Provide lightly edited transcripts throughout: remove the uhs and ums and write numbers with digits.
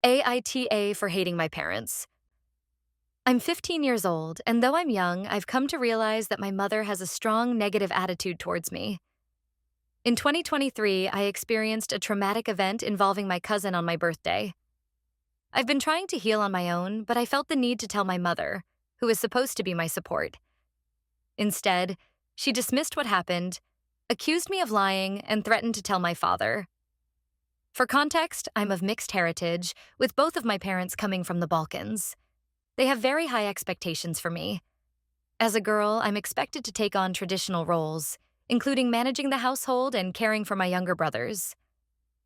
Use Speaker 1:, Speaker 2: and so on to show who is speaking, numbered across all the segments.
Speaker 1: AITA for hating my parents. I'm 15 years old, and though I'm young, I've come to realize that my mother has a strong negative attitude towards me. In 2023, I experienced a traumatic event involving my cousin on my birthday. I've been trying to heal on my own, but I felt the need to tell my mother, who is supposed to be my support. Instead, she dismissed what happened, accused me of lying, and threatened to tell my father. For context, I'm of mixed heritage, with both of my parents coming from the Balkans. They have very high expectations for me. As a girl, I'm expected to take on traditional roles, including managing the household and caring for my younger brothers.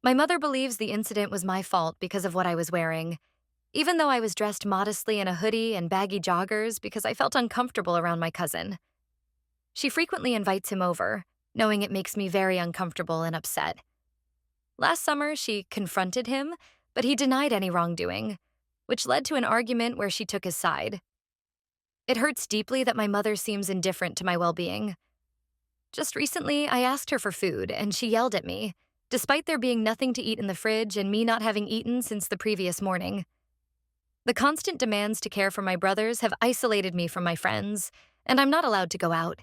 Speaker 1: My mother believes the incident was my fault because of what I was wearing, even though I was dressed modestly in a hoodie and baggy joggers because I felt uncomfortable around my cousin. She frequently invites him over, knowing it makes me very uncomfortable and upset. Last summer, she confronted him, but he denied any wrongdoing, which led to an argument where she took his side. It hurts deeply that my mother seems indifferent to my well-being. Just recently, I asked her for food, and she yelled at me, despite there being nothing to eat in the fridge and me not having eaten since the previous morning. The constant demands to care for my brothers have isolated me from my friends, and I'm not allowed to go out.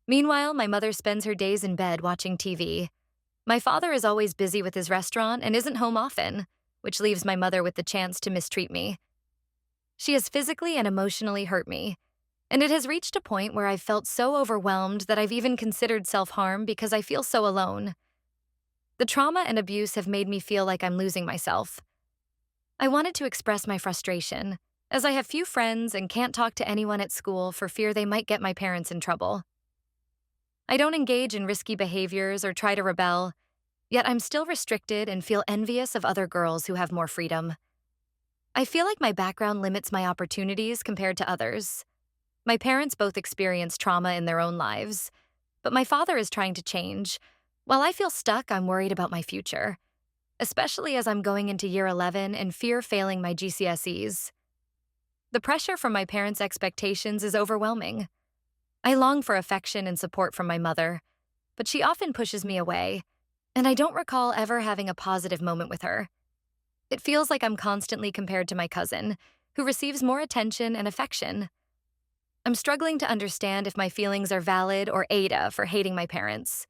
Speaker 1: Meanwhile, my mother spends her days in bed watching TV. My father is always busy with his restaurant and isn't home often, which leaves my mother with the chance to mistreat me. She has physically and emotionally hurt me, and it has reached a point where I've felt so overwhelmed that I've even considered self-harm because I feel so alone. The trauma and abuse have made me feel like I'm losing myself. I wanted to express my frustration, as I have few friends and can't talk to anyone at school for fear they might get my parents in trouble. I don't engage in risky behaviors or try to rebel, yet I'm still restricted and feel envious of other girls who have more freedom. I feel like my background limits my opportunities compared to others. My parents both experienced trauma in their own lives, but my father is trying to change. While I feel stuck, I'm worried about my future, especially as I'm going into year 11 and fear failing my GCSEs. The pressure from my parents' expectations is overwhelming. I long for affection and support from my mother, but she often pushes me away, and I don't recall ever having a positive moment with her. It feels like I'm constantly compared to my cousin, who receives more attention and affection. I'm struggling to understand if my feelings are valid or AITA for hating my parents.